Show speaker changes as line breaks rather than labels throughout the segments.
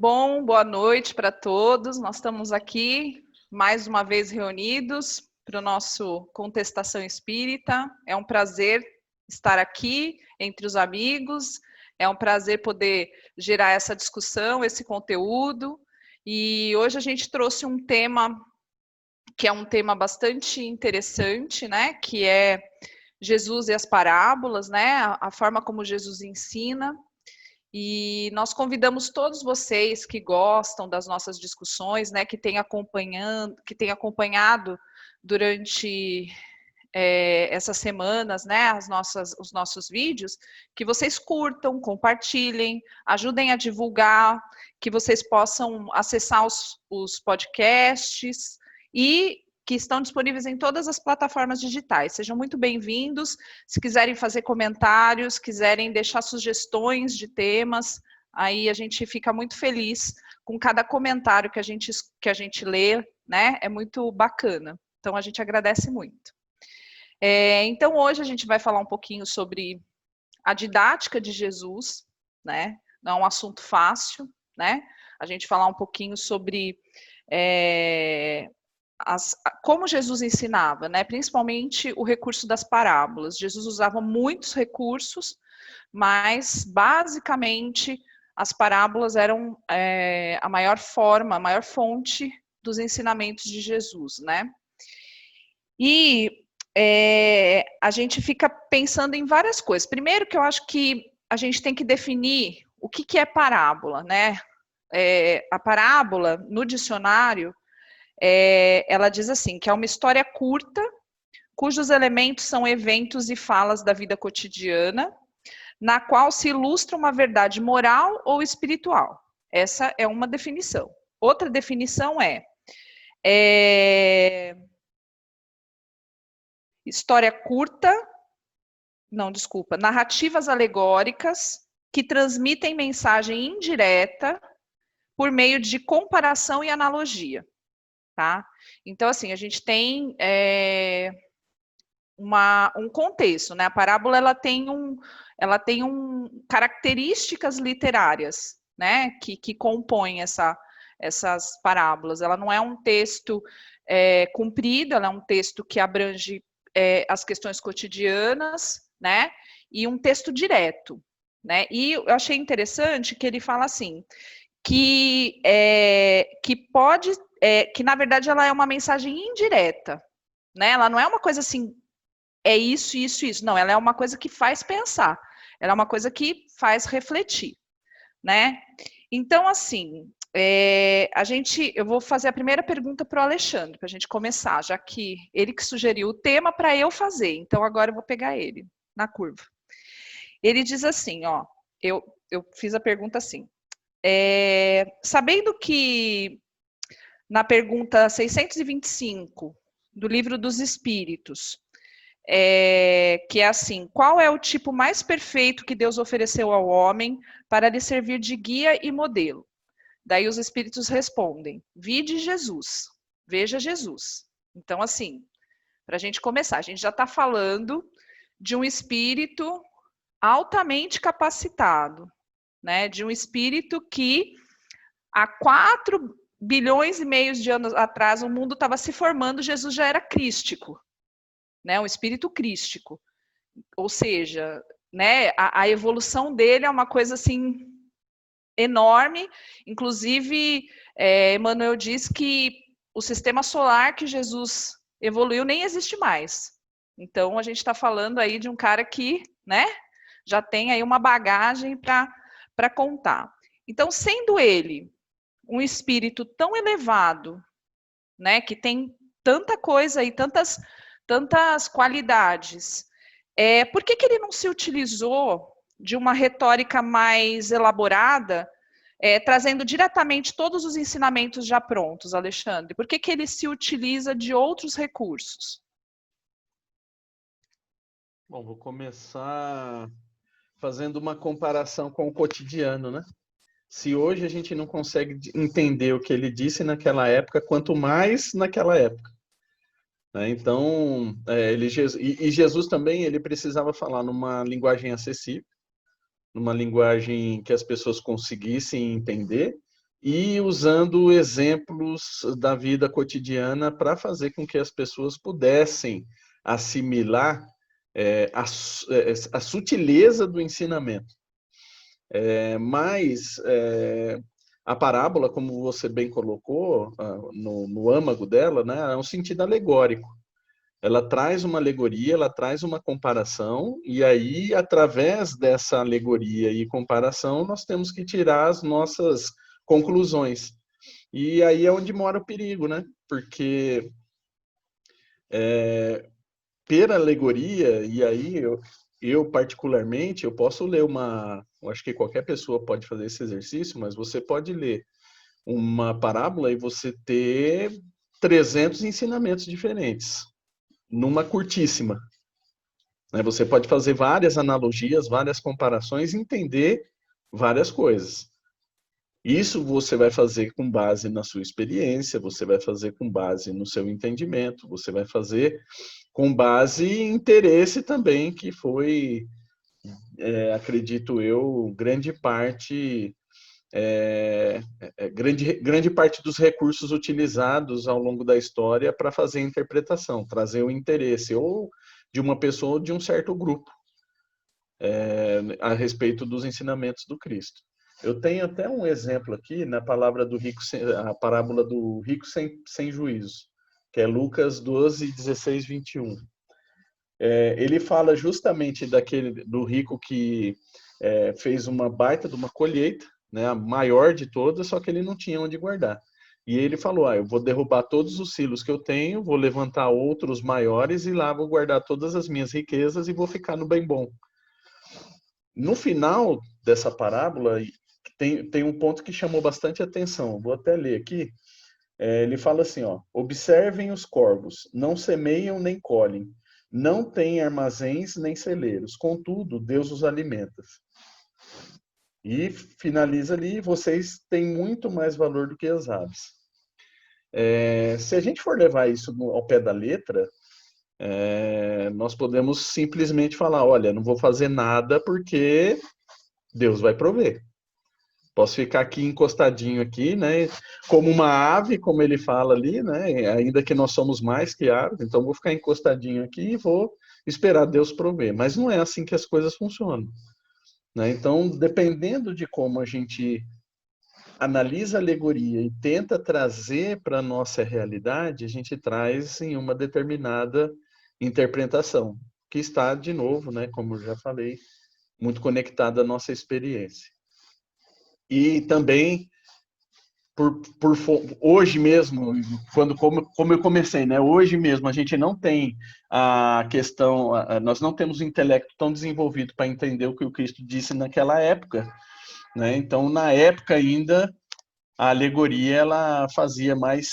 Bom, boa noite para todos. Nós estamos aqui mais uma vez reunidos para o nosso Contestação Espírita. É um prazer estar aqui entre os amigos. É um prazer poder gerar essa discussão, esse conteúdo. E hoje a gente trouxe um tema que é um tema bastante interessante, né? Que é Jesus e as parábolas, né? A forma como Jesus ensina. E nós convidamos todos vocês que gostam das nossas discussões, né, que têm acompanhado durante essas semanas, né, os nossos vídeos, que vocês curtam, compartilhem, ajudem a divulgar, que vocês possam acessar os podcasts e que estão disponíveis em todas as plataformas digitais. Sejam muito bem-vindos. Se quiserem fazer comentários, quiserem deixar sugestões de temas, aí a gente fica muito feliz com cada comentário que a gente lê, né? É muito bacana. Então, a gente agradece muito. Então, hoje a gente vai falar um pouquinho sobre a didática de Jesus, né? Não é um assunto fácil, né? A gente falar um pouquinho sobre como Jesus ensinava, né? Principalmente o recurso das parábolas. Jesus usava muitos recursos, mas basicamente as parábolas eram a maior fonte dos ensinamentos de Jesus, né? E a gente fica pensando em várias coisas. Primeiro que eu acho que a gente tem que definir o que é parábola, né? A parábola, no dicionário, ela diz assim, que é uma história curta, cujos elementos são eventos e falas da vida cotidiana, na qual se ilustra uma verdade moral ou espiritual. Essa é uma definição. Outra definição narrativas alegóricas que transmitem mensagem indireta por meio de comparação e analogia. Tá? Então, assim, a gente tem um contexto, né? A parábola ela tem características literárias, né? Que compõem essas parábolas. Ela não é um texto comprido, ela é um texto que abrange as questões cotidianas, né? E um texto direto, né? E eu achei interessante que ele fala assim, que na verdade ela é uma mensagem indireta, né? Ela não é uma coisa assim, é isso, isso, isso. Não, ela é uma coisa que faz pensar. Ela é uma coisa que faz refletir, né? Então, assim, eu vou fazer a primeira pergunta para o Alexandre, para a gente começar, já que ele que sugeriu o tema para eu fazer. Então, agora eu vou pegar ele na curva. Ele diz assim, ó, eu fiz a pergunta assim, sabendo que na pergunta 625 do Livro dos Espíritos, que é assim, qual é o tipo mais perfeito que Deus ofereceu ao homem para lhe servir de guia e modelo? Daí os espíritos respondem, vide Jesus, veja Jesus. Então, assim, para a gente começar, a gente já está falando de um espírito altamente capacitado, né? De um espírito que há 4 bilhões e meio de anos atrás o mundo estava se formando, Jesus já era crístico, né? Um espírito crístico. Ou seja, né, a evolução dele é uma coisa assim enorme. Inclusive, Emmanuel diz que o sistema solar que Jesus evoluiu nem existe mais. Então, a gente está falando aí de um cara que, né, já tem aí uma bagagem para contar. Então, sendo ele um espírito tão elevado, né, que tem tanta coisa e tantas qualidades, por que ele não se utilizou de uma retórica mais elaborada, trazendo diretamente todos os ensinamentos já prontos, Alexandre? Por que ele se utiliza de outros recursos?
Bom, vou começar fazendo uma comparação com o cotidiano, né? Se hoje a gente não consegue entender o que ele disse naquela época, quanto mais naquela época. Então, Jesus também ele precisava falar numa linguagem acessível, numa linguagem que as pessoas conseguissem entender, e usando exemplos da vida cotidiana para fazer com que as pessoas pudessem assimilar a sutileza do ensinamento. Mas a parábola, como você bem colocou, no âmago dela, né, é um sentido alegórico. Ela traz uma alegoria, ela traz uma comparação, e aí, através dessa alegoria e comparação, nós temos que tirar as nossas conclusões. E aí é onde mora o perigo, né? Porque pela alegoria, e aí eu particularmente, eu posso ler eu acho que qualquer pessoa pode fazer esse exercício, mas você pode ler uma parábola e você ter 300 ensinamentos diferentes, numa curtíssima. Né? Você pode fazer várias analogias, várias comparações e entender várias coisas. Isso você vai fazer com base na sua experiência, você vai fazer com base no seu entendimento, você vai fazer com base em interesse também, que foi, acredito eu, grande parte dos recursos utilizados ao longo da história para fazer a interpretação, trazer o interesse ou de uma pessoa ou de um certo grupo a respeito dos ensinamentos do Cristo. Eu tenho até um exemplo aqui na a parábola do rico sem juízo, que é Lucas 12, 16, 21. Ele fala justamente do rico que fez uma baita de uma colheita, né, a maior de todas, só que ele não tinha onde guardar. E ele falou, eu vou derrubar todos os silos que eu tenho, vou levantar outros maiores e lá vou guardar todas as minhas riquezas e vou ficar no bem bom. No final dessa parábola, tem um ponto que chamou bastante atenção. Vou até ler aqui. Ele fala assim, observem os corvos, não semeiam nem colhem, não têm armazéns nem celeiros, contudo, Deus os alimenta. E finaliza ali, vocês têm muito mais valor do que as aves. Se a gente for levar isso ao pé da letra, nós podemos simplesmente falar, olha, não vou fazer nada porque Deus vai prover. Posso ficar aqui encostadinho aqui, né? Como uma ave, como ele fala ali, né? Ainda que nós somos mais que aves, então vou ficar encostadinho aqui e vou esperar Deus prover. Mas não é assim que as coisas funcionam, né? Então, dependendo de como a gente analisa a alegoria e tenta trazer para a nossa realidade, a gente traz em uma determinada interpretação, que está, de novo, né? Como eu já falei, muito conectada à nossa experiência. E também hoje mesmo, como eu comecei, né? Hoje mesmo a gente não tem a questão, nós não temos o intelecto tão desenvolvido para entender o que o Cristo disse naquela época, né? Então, na época ainda, a alegoria ela fazia mais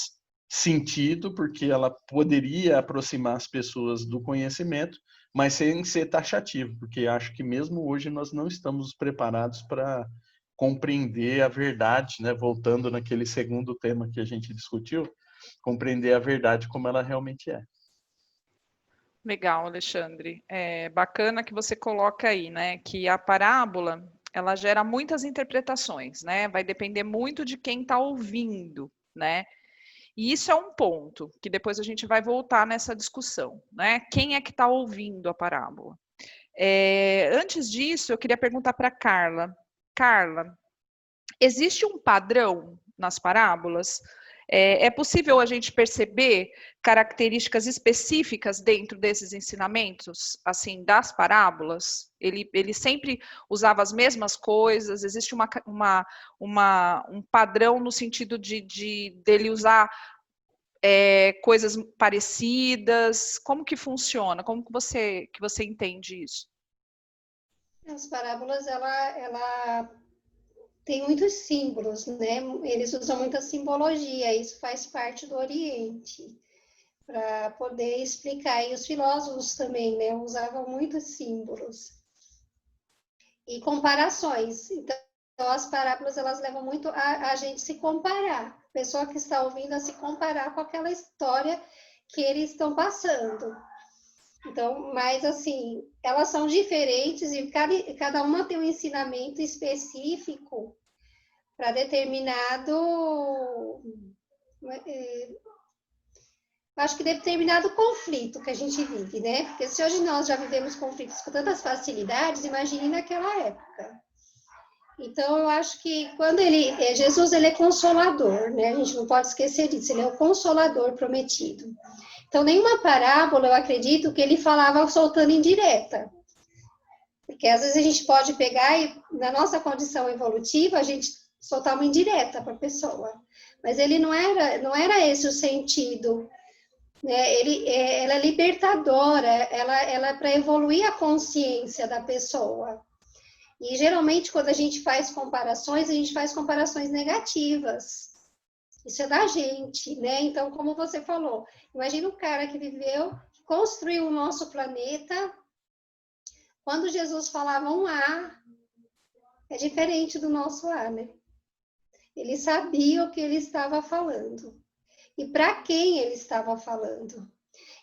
sentido porque ela poderia aproximar as pessoas do conhecimento, mas sem ser taxativo, porque acho que mesmo hoje nós não estamos preparados para compreender a verdade, né? Voltando naquele segundo tema que a gente discutiu, compreender a verdade como ela realmente é.
Legal, Alexandre. É bacana que você coloca aí, né, que a parábola ela gera muitas interpretações, né? Vai depender muito de quem está ouvindo, né? E isso é um ponto que depois a gente vai voltar nessa discussão, né? Quem é que está ouvindo a parábola? Antes disso, eu queria perguntar para Carla. Carla, existe um padrão nas parábolas? É possível a gente perceber características específicas dentro desses ensinamentos, assim, das parábolas? Ele sempre usava as mesmas coisas? Existe um padrão no sentido dele usar coisas parecidas? Como que funciona? Como que você entende isso?
As parábolas, ela tem muitos símbolos, né? Eles usam muita simbologia, isso faz parte do Oriente, para poder explicar. E os filósofos também, né? Usavam muitos símbolos. E comparações. Então, as parábolas, elas levam muito a gente se comparar. A pessoa que está ouvindo a se comparar com aquela história que eles estão passando. Então, mas assim, elas são diferentes e cada uma tem um ensinamento específico determinado, acho que determinado conflito que a gente vive, né? Porque se hoje nós já vivemos conflitos com tantas facilidades, imagine naquela época. Então, eu acho que quando Jesus, ele é consolador, né? A gente não pode esquecer disso, ele é o consolador prometido. Então, nenhuma parábola, eu acredito, que ele falava soltando indireta. Porque às vezes a gente pode pegar e, na nossa condição evolutiva, a gente soltar uma indireta para a pessoa. Mas ele não era esse o sentido, né? Ela é libertadora, ela é para evoluir a consciência da pessoa. E geralmente, quando a gente faz comparações negativas. Isso é da gente, né? Então, como você falou, imagina um cara que viveu, que construiu o nosso planeta. Quando Jesus falava um A, é diferente do nosso A, né? Ele sabia o que ele estava falando. E para quem ele estava falando.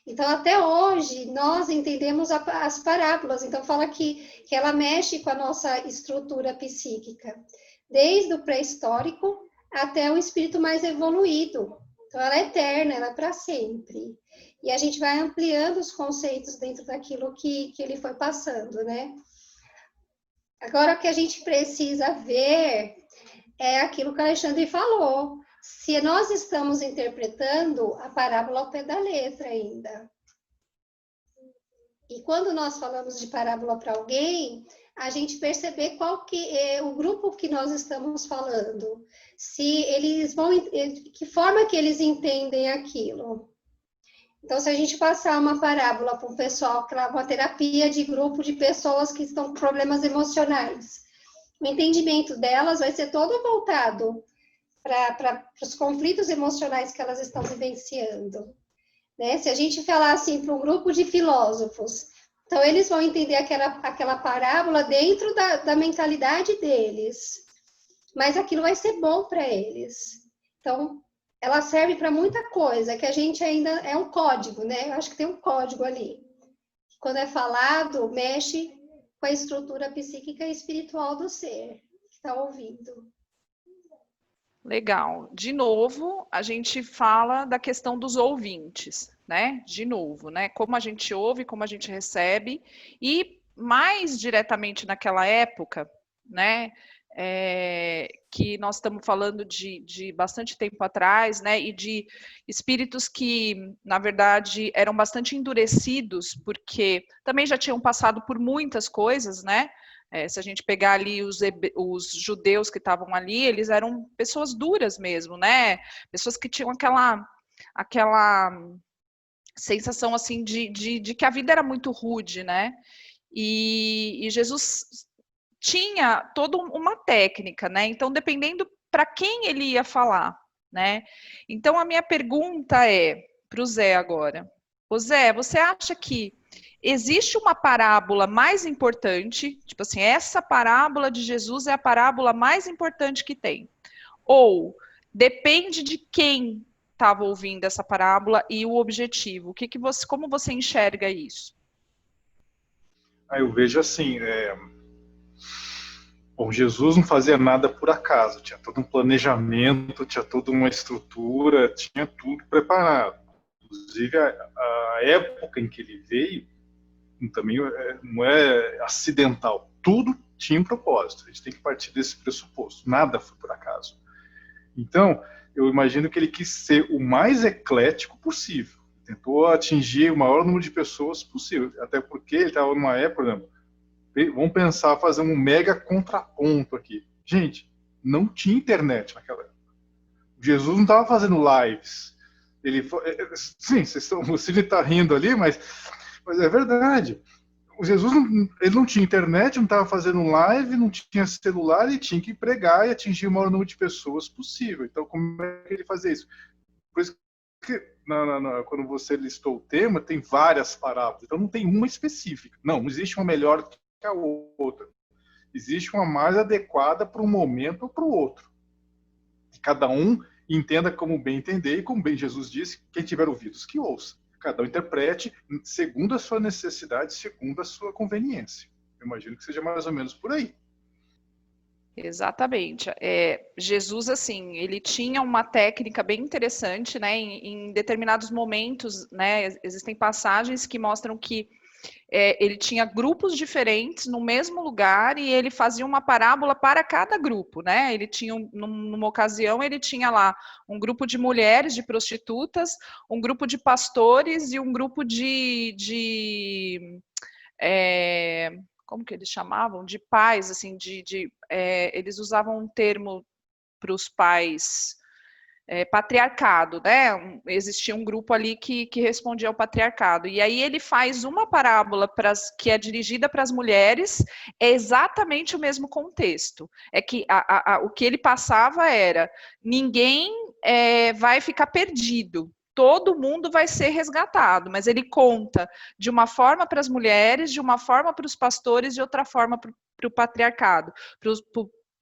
Então, até hoje, nós entendemos as parábolas. Então, fala que ela mexe com a nossa estrutura psíquica, desde o pré-histórico até o espírito mais evoluído. Então, ela é eterna, ela é para sempre. E a gente vai ampliando os conceitos dentro daquilo que ele foi passando, né? Agora, o que a gente precisa ver é aquilo que o Alexandre falou. Se nós estamos interpretando a parábola ao pé da letra ainda. E quando nós falamos de parábola para alguém, a gente perceber qual que é o grupo que nós estamos falando. Se eles que forma que eles entendem aquilo. Então, se a gente passar uma parábola para um pessoal, uma terapia de grupo de pessoas que estão com problemas emocionais, o entendimento delas vai ser todo voltado para os conflitos emocionais que elas estão vivenciando. Né? Se a gente falar assim para um grupo de filósofos, então eles vão entender aquela parábola dentro da mentalidade deles, mas aquilo vai ser bom para eles. Então, ela serve para muita coisa, que a gente ainda é um código, né? Eu acho que tem um código ali. Quando é falado, mexe com a estrutura psíquica e espiritual do ser que está ouvindo.
Legal. De novo, a gente fala da questão dos ouvintes, né? De novo, né? Como a gente ouve, como a gente recebe, e mais diretamente naquela época, né? Que nós estamos falando de bastante tempo atrás, né? E de espíritos que, na verdade, eram bastante endurecidos, porque também já tinham passado por muitas coisas, né? Se a gente pegar ali os judeus que estavam ali, eles eram pessoas duras mesmo, né? Pessoas que tinham aquela sensação assim de que a vida era muito rude, né? E Jesus tinha toda uma técnica, né? Então, dependendo para quem ele ia falar, né? Então, a minha pergunta é para o Zé agora. Ô Zé, você acha que existe uma parábola mais importante, tipo assim, essa parábola de Jesus é a parábola mais importante que tem? Ou depende de quem estava ouvindo essa parábola e o objetivo? Como você enxerga isso?
Eu vejo assim, bom, Jesus não fazia nada por acaso, tinha todo um planejamento, tinha toda uma estrutura, tinha tudo preparado. Inclusive, a época em que ele veio também não é acidental. Tudo tinha um propósito. A gente tem que partir desse pressuposto. Nada foi por acaso. Então, eu imagino que ele quis ser o mais eclético possível. Tentou atingir o maior número de pessoas possível. Até porque ele estava numa época, por exemplo, vamos pensar, fazer um mega contraponto aqui. Gente, não tinha internet naquela época. Jesus não estava fazendo lives. Sim, você está rindo ali, mas é verdade. O Jesus ele não tinha internet, não estava fazendo live, não tinha celular e tinha que pregar e atingir o maior número de pessoas possível. Então, como é que ele fazia isso? Por isso que quando você listou o tema, tem várias parábolas. Então, não tem uma específica. Não existe uma melhor que a outra. Existe uma mais adequada para um momento ou para o outro. E cada um entenda como bem entender e como bem Jesus disse, quem tiver ouvidos que ouça. Cada um interprete segundo a sua necessidade, segundo a sua conveniência. Eu imagino que seja mais ou menos por aí.
Exatamente. Jesus, assim, ele tinha uma técnica bem interessante, né? Em determinados momentos, né? Existem passagens que mostram que ele tinha grupos diferentes no mesmo lugar e ele fazia uma parábola para cada grupo, né? Ele tinha, numa ocasião, ele tinha lá um grupo de mulheres, de prostitutas, um grupo de pastores e um grupo como que eles chamavam? De pais, assim, eles usavam um termo para os pais, patriarcado, né? Existia um grupo ali que respondia ao patriarcado. E aí ele faz uma parábola que é dirigida para as mulheres, é exatamente o mesmo contexto. É que o que ele passava era: ninguém vai ficar perdido. Todo mundo vai ser resgatado, mas ele conta de uma forma para as mulheres, de uma forma para os pastores, de outra forma para o patriarcado.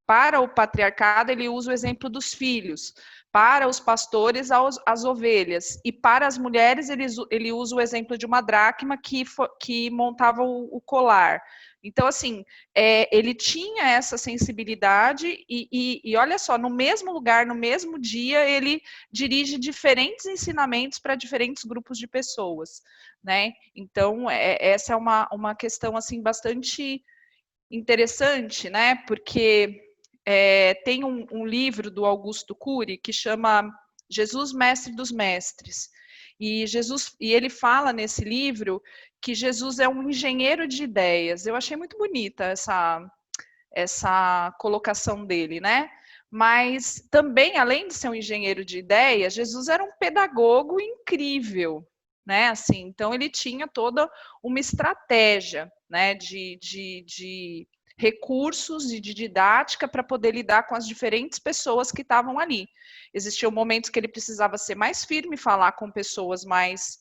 Para o patriarcado, ele usa o exemplo dos filhos. Para os pastores, as ovelhas. E para as mulheres, ele usa o exemplo de uma dracma que montava o colar. Então, assim, ele tinha essa sensibilidade e olha só, no mesmo lugar, no mesmo dia, ele dirige diferentes ensinamentos para diferentes grupos de pessoas, né? Então, essa é uma questão, assim, bastante interessante, né? Porque tem um livro do Augusto Cury que chama Jesus, Mestre dos Mestres. E ele fala nesse livro que Jesus é um engenheiro de ideias. Eu achei muito bonita essa colocação dele, né? Mas também, além de ser um engenheiro de ideias, Jesus era um pedagogo incrível, né? Assim, então ele tinha toda uma estratégia, né, de recursos e de didática para poder lidar com as diferentes pessoas que estavam ali. Existiam momentos que ele precisava ser mais firme, falar com pessoas mais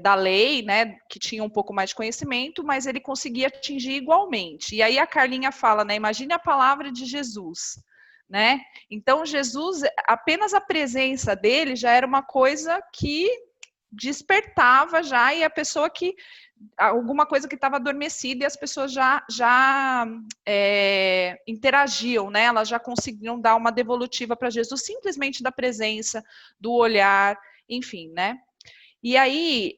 da lei, né, que tinham um pouco mais de conhecimento, mas ele conseguia atingir igualmente. E aí a Carlinha fala, né, imagine a palavra de Jesus, né? Então Jesus, apenas a presença dele já era uma coisa que despertava já, e a pessoa que alguma coisa que estava adormecida e as pessoas já interagiam, né? Elas já conseguiam dar uma devolutiva para Jesus simplesmente da presença, do olhar, enfim, né? E aí,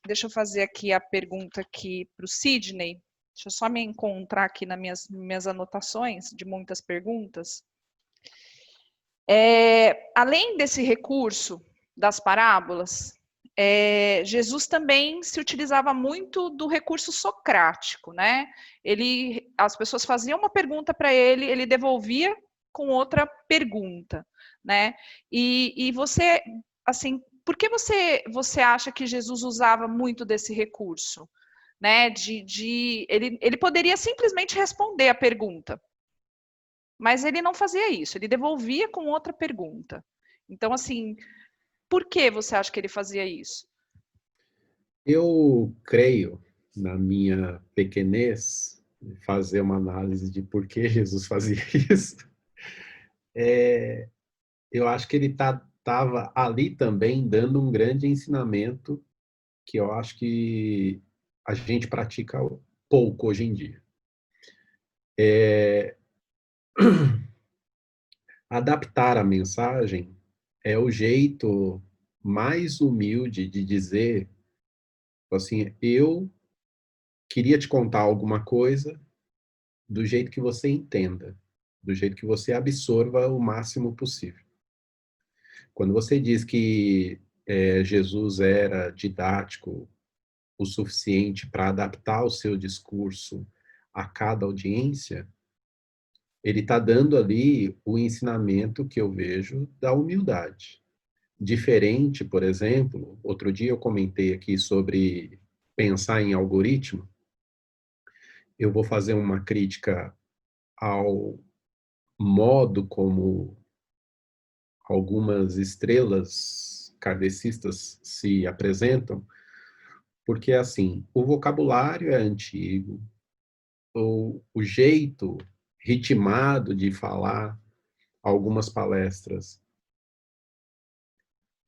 deixa eu fazer aqui a pergunta aqui para o Sidney. Deixa eu só me encontrar aqui nas minhas anotações de muitas perguntas. Além desse recurso das parábolas, Jesus também se utilizava muito do recurso socrático, né? As pessoas faziam uma pergunta para ele, ele devolvia com outra pergunta, né? E você, assim, por que você acha que Jesus usava muito desse recurso, né? Ele poderia simplesmente responder a pergunta, mas ele não fazia isso, ele devolvia com outra pergunta. Então, assim, por que você acha que ele fazia isso?
Eu creio, na minha pequenez, fazer uma análise de por que Jesus fazia isso. Eu acho que ele estava ali também dando um grande ensinamento que eu acho que a gente pratica pouco hoje em dia. Adaptar a mensagem é o jeito mais humilde de dizer assim, eu queria te contar alguma coisa do jeito que você entenda, do jeito que você absorva o máximo possível. Quando você diz que Jesus era didático o suficiente para adaptar o seu discurso a cada audiência, ele está dando ali o ensinamento que eu vejo da humildade. Diferente, por exemplo, outro dia eu comentei aqui sobre pensar em algoritmo. Eu vou fazer uma crítica ao modo como algumas estrelas kardecistas se apresentam, porque, assim, o vocabulário é antigo, o jeito ritmado de falar algumas palestras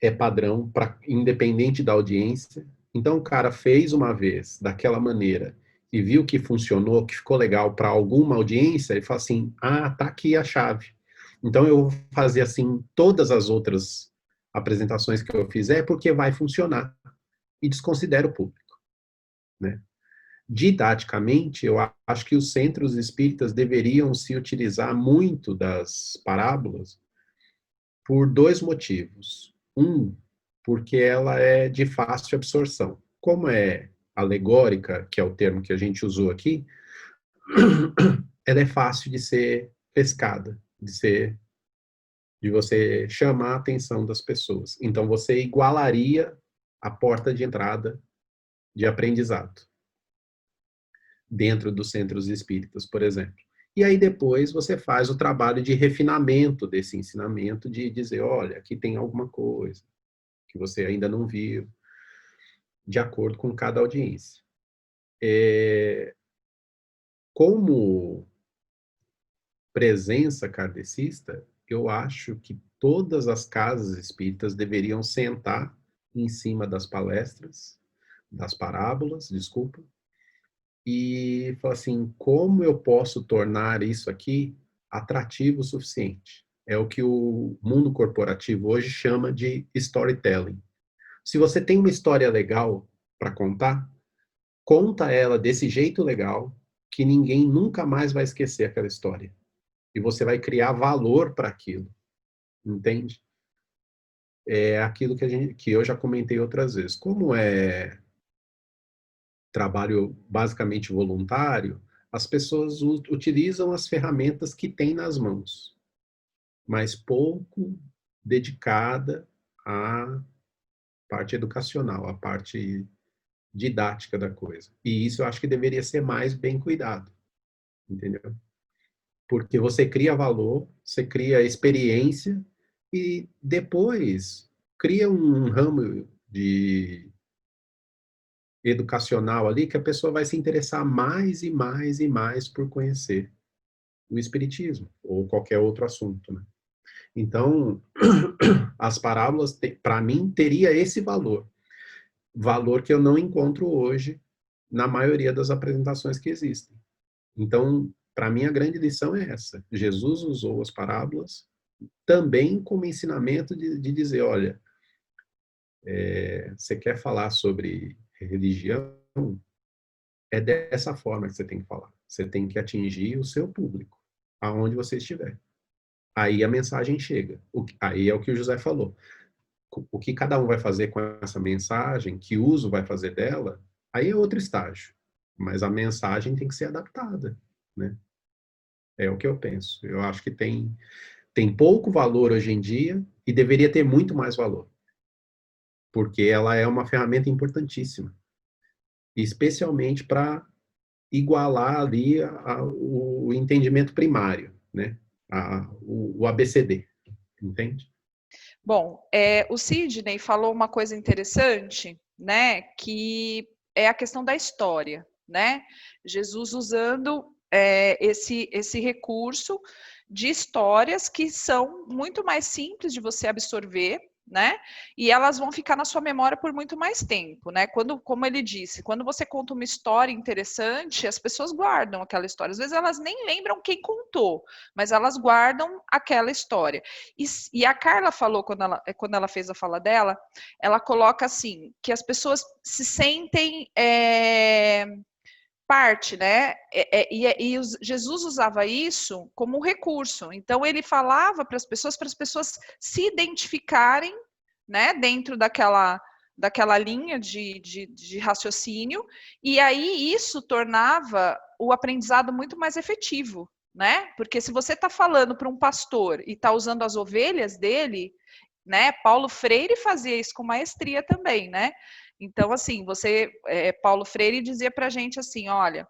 é padrão, independente da audiência. Então, o cara fez uma vez daquela maneira e viu que funcionou, que ficou legal para alguma audiência, ele fala assim, tá aqui a chave. Então eu vou fazer assim todas as outras apresentações que eu fizer, porque vai funcionar. E desconsidera o público, né? Didaticamente, eu acho que os centros espíritas deveriam se utilizar muito das parábolas por dois motivos. Um, porque ela é de fácil absorção. Como é alegórica, que é o termo que a gente usou aqui, ela é fácil de ser pescada, de você chamar a atenção das pessoas. Então você igualaria a porta de entrada de aprendizado dentro dos centros espíritas, por exemplo. E aí depois você faz o trabalho de refinamento desse ensinamento, de dizer, olha, aqui tem alguma coisa que você ainda não viu, de acordo com cada audiência. Como presença kardecista, eu acho que todas as casas espíritas deveriam sentar em cima das palestras, das parábolas, desculpa, e falar assim, como eu posso tornar isso aqui atrativo o suficiente? É o que o mundo corporativo hoje chama de storytelling. Se você tem uma história legal para contar, conta ela desse jeito legal que ninguém nunca mais vai esquecer aquela história. E você vai criar valor para aquilo, entende? É aquilo que eu já comentei outras vezes. Como é trabalho basicamente voluntário, as pessoas utilizam as ferramentas que têm nas mãos, mas pouco dedicada à parte educacional, à parte didática da coisa. E isso eu acho que deveria ser mais bem cuidado, entendeu? Porque você cria valor, você cria experiência e depois cria um ramo de educacional ali que a pessoa vai se interessar mais e mais e mais por conhecer o espiritismo ou qualquer outro assunto, né? Então, as parábolas, para mim, teria esse valor que eu não encontro hoje na maioria das apresentações que existem. Então, para mim, a grande lição é essa. Jesus usou as parábolas também como ensinamento de dizer, olha, você quer falar sobre religião? É dessa forma que você tem que falar. Você tem que atingir o seu público, aonde você estiver. Aí a mensagem chega. Aí é o que o José falou. O que cada um vai fazer com essa mensagem, que uso vai fazer dela, aí é outro estágio. Mas a mensagem tem que ser adaptada, né? É o que eu penso. Eu acho que tem pouco valor hoje em dia e deveria ter muito mais valor. Porque ela é uma ferramenta importantíssima. Especialmente para igualar ali o entendimento primário, né? O ABCD, entende?
Bom, o Sidney falou uma coisa interessante, né? Que é a questão da história, né? Jesus usando esse recurso de histórias que são muito mais simples de você absorver, né? E elas vão ficar na sua memória por muito mais tempo, né? Como ele disse, quando você conta uma história interessante, as pessoas guardam aquela história. Às vezes elas nem lembram quem contou, mas elas guardam aquela história. E a Carla falou, quando ela fez a fala dela, ela coloca assim, que as pessoas se sentem parte, né? E Jesus usava isso como um recurso. Então ele falava para as pessoas se identificarem, né? Dentro daquela linha de raciocínio. E aí isso tornava o aprendizado muito mais efetivo, né? Porque se você está falando para um pastor e está usando as ovelhas dele, né? Paulo Freire fazia isso com maestria também, né? Então, assim, Paulo Freire dizia para a gente assim, olha,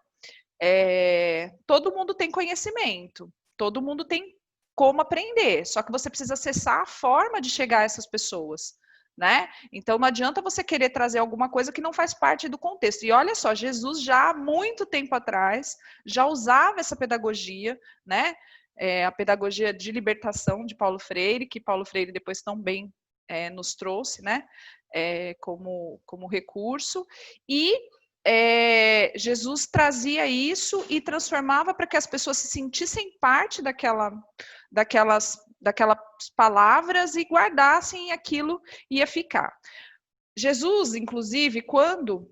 todo mundo tem conhecimento, todo mundo tem como aprender, só que você precisa acessar a forma de chegar a essas pessoas, né? Então, não adianta você querer trazer alguma coisa que não faz parte do contexto. E olha só, Jesus já há muito tempo atrás já usava essa pedagogia, né? A pedagogia de libertação de Paulo Freire, que Paulo Freire depois tão bem nos trouxe, né? Como recurso. E Jesus trazia isso e transformava para que as pessoas se sentissem parte daquelas palavras e guardassem, aquilo ia ficar. Jesus, inclusive, quando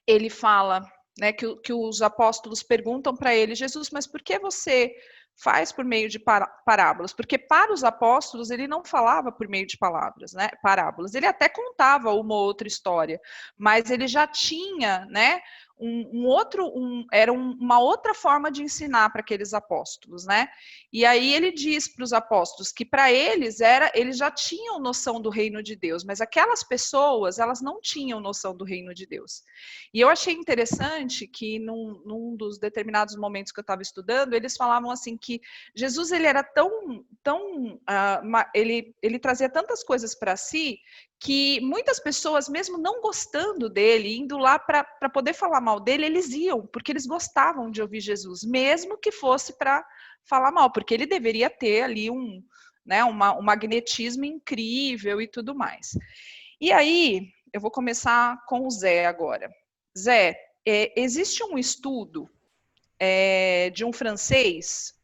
ele fala, né, que os apóstolos perguntam para ele: Jesus, mas por que você faz por meio de parábolas? Porque para os apóstolos ele não falava por meio de palavras, né, parábolas. Ele até contava uma ou outra história, mas ele já tinha, né, era uma outra forma de ensinar para aqueles apóstolos, né? E aí ele diz para os apóstolos que para eles eles já tinham noção do reino de Deus, mas aquelas pessoas, elas não tinham noção do reino de Deus. E eu achei interessante que num dos determinados momentos que eu estava estudando, eles falavam assim que Jesus, ele era ele trazia tantas coisas para si, que muitas pessoas, mesmo não gostando dele, indo lá para poder falar mal dele, eles iam, porque eles gostavam de ouvir Jesus, mesmo que fosse para falar mal, porque ele deveria ter ali um magnetismo incrível e tudo mais. E aí, eu vou começar com o Zé agora. Zé, existe um estudo de um francês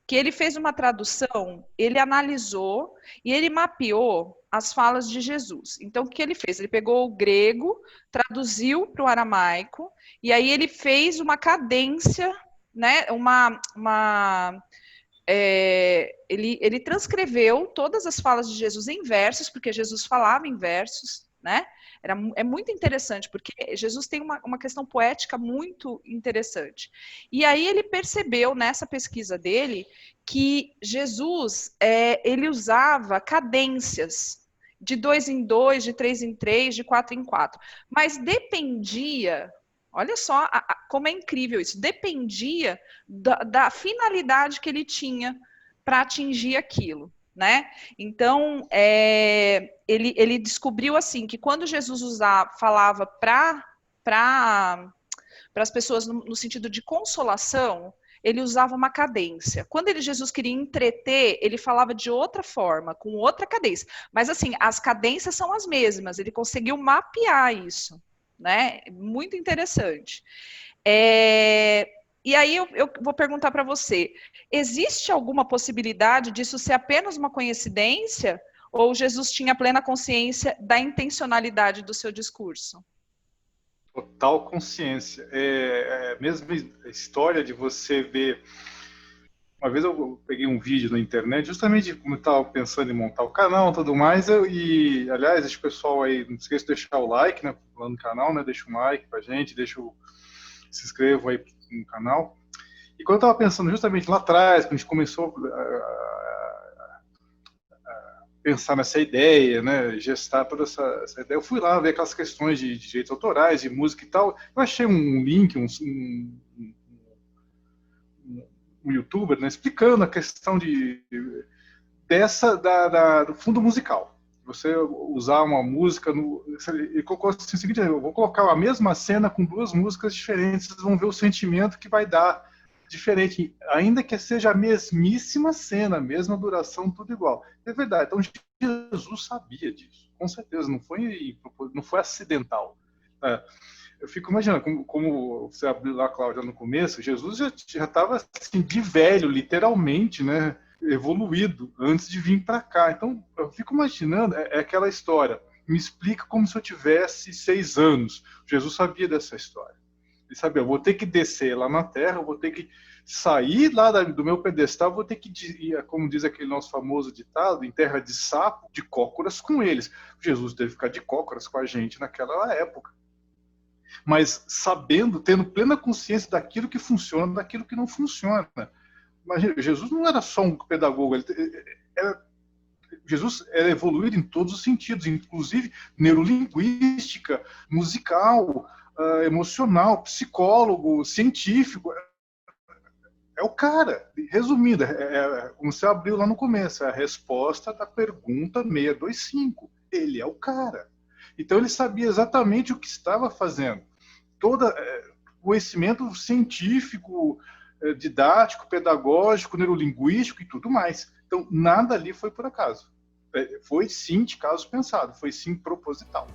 que ele fez uma tradução, ele analisou e ele mapeou as falas de Jesus. Então, o que ele fez? Ele pegou o grego, traduziu para o aramaico, e aí ele fez uma cadência, né, ele transcreveu todas as falas de Jesus em versos, porque Jesus falava em versos, né? É muito interessante, porque Jesus tem uma questão poética muito interessante. E aí ele percebeu, nessa pesquisa dele, que Jesus, ele usava cadências de 2 em 2, de 3 em 3, de 4 em 4. Mas dependia, olha só como é incrível isso, dependia da finalidade que ele tinha para atingir aquilo. Né? Então, ele descobriu assim que quando Jesus falava para as pessoas no sentido de consolação, ele usava uma cadência. Quando Jesus queria entreter, ele falava de outra forma, com outra cadência. Mas assim, as cadências são as mesmas, ele conseguiu mapear isso, né? Muito interessante. E aí eu vou perguntar para você, existe alguma possibilidade disso ser apenas uma coincidência? Ou Jesus tinha plena consciência da intencionalidade do seu discurso?
Total consciência. É a mesma história de você ver... Uma vez eu peguei um vídeo na internet, justamente como eu estava pensando em montar o canal e tudo mais, e, aliás, esse pessoal aí, não esqueça de deixar o like, né, lá no canal, né, deixa um like pra gente, se inscrevam aí no canal. E quando eu estava pensando justamente lá atrás, quando a gente começou a pensar nessa ideia, né, gestar toda essa ideia, eu fui lá ver aquelas questões de direitos autorais, de música e tal. Eu achei um link, um youtuber, né, explicando a questão do fundo musical. Você usar uma música, ele colocou assim, o seguinte: eu vou colocar a mesma cena com 2 músicas diferentes, vocês vão ver o sentimento que vai dar diferente, ainda que seja a mesmíssima cena, a mesma duração, tudo igual. É verdade, então Jesus sabia disso, com certeza, não foi acidental. Eu fico imaginando, como você abriu lá, Cláudia, no começo, Jesus já estava assim, de velho, literalmente, né, evoluído, antes de vir para cá. Então, eu fico imaginando, aquela história, me explica como se eu tivesse 6 anos. Jesus sabia dessa história. Ele sabia, eu vou ter que descer lá na Terra, eu vou ter que sair lá do meu pedestal, eu vou ter que ir, como diz aquele nosso famoso ditado, em terra de sapo, de cócoras com eles. Jesus teve que ficar de cócoras com a gente naquela época. Mas sabendo, tendo plena consciência daquilo que funciona, daquilo que não funciona. Imagina, Jesus não era só um pedagogo, Jesus era evoluído em todos os sentidos, inclusive neurolinguística, musical, emocional, psicólogo, científico. É o cara. Resumindo, como você abriu lá no começo, é a resposta da pergunta 625. Ele é o cara. Então ele sabia exatamente o que estava fazendo. Todo conhecimento científico, didático, pedagógico, neurolinguístico e tudo mais. Então nada ali foi por acaso. Foi sim de caso pensado, foi sim proposital.